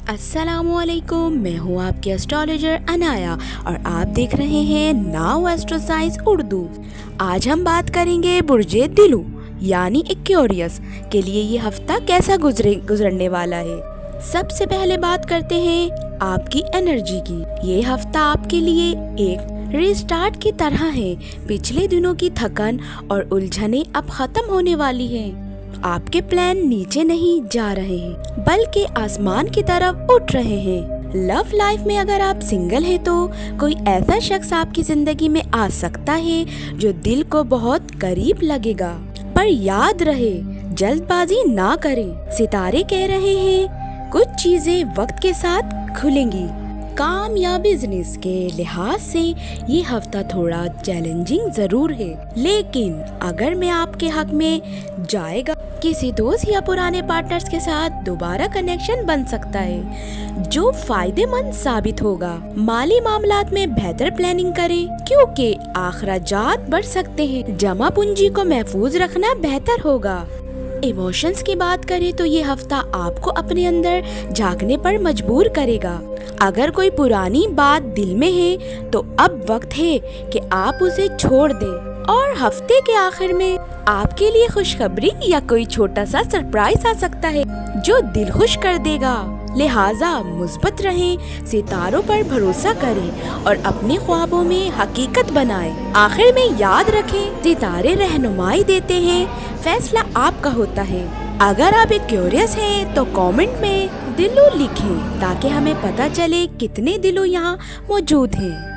अस्सलामुअलैकुम, मैं हूँ आपकी एस्ट्रोलॉजर अनाया और आप देख रहे हैं नाउ एस्ट्रो साइंस उर्दू। आज हम बात करेंगे बुर्जे दिलू यानी एक्वेरियस के लिए ये हफ्ता कैसा गुजरने वाला है। सबसे पहले बात करते हैं आपकी एनर्जी की। ये हफ्ता आपके लिए एक रीस्टार्ट की तरह है। पिछले दिनों की थकन और उलझने अब खत्म होने वाली हैं। आपके प्लान नीचे नहीं जा रहे हैं बल्कि आसमान की तरफ उठ रहे हैं। लव लाइफ में अगर आप सिंगल हैं तो कोई ऐसा शख्स आपकी जिंदगी में आ सकता है जो दिल को बहुत करीब लगेगा। पर याद रहे, जल्दबाजी ना करें। सितारे कह रहे हैं कुछ चीजें वक्त के साथ खुलेंगी। काम या बिजनेस के लिहाज से ये हफ्ता थोड़ा चैलेंजिंग जरूर है, लेकिन अगर मैं आपके हक में जाएगा, किसी दोस्त या पुराने पार्टनर्स के साथ दोबारा कनेक्शन बन सकता है जो फायदेमंद साबित होगा। माली मामलात में बेहतर प्लानिंग करें क्योंकि अखराजात बढ़ सकते हैं। जमा पूंजी को महफूज रखना बेहतर होगा। इमोशंस की बात करें तो ये हफ्ता आपको अपने अंदर झांकने पर मजबूर करेगा। अगर कोई पुरानी बात दिल में है तो अब वक्त है कि आप उसे छोड़ दें। और हफ्ते के आखिर में आपके लिए खुशखबरी या कोई छोटा सा सरप्राइज आ सकता है जो दिल खुश कर देगा। लिहाजा मुस्बत रहें, सितारों पर भरोसा करें और अपने ख्वाबों में हकीकत बनाएं। आखिर में याद रखें, सितारे रहनुमाई देते हैं, फैसला आपका होता है। अगर आप क्यूरियस हैं तो कमेंट में दिलू लिखें ताकि हमें पता चले कितने दिलू यहाँ मौजूद हैं।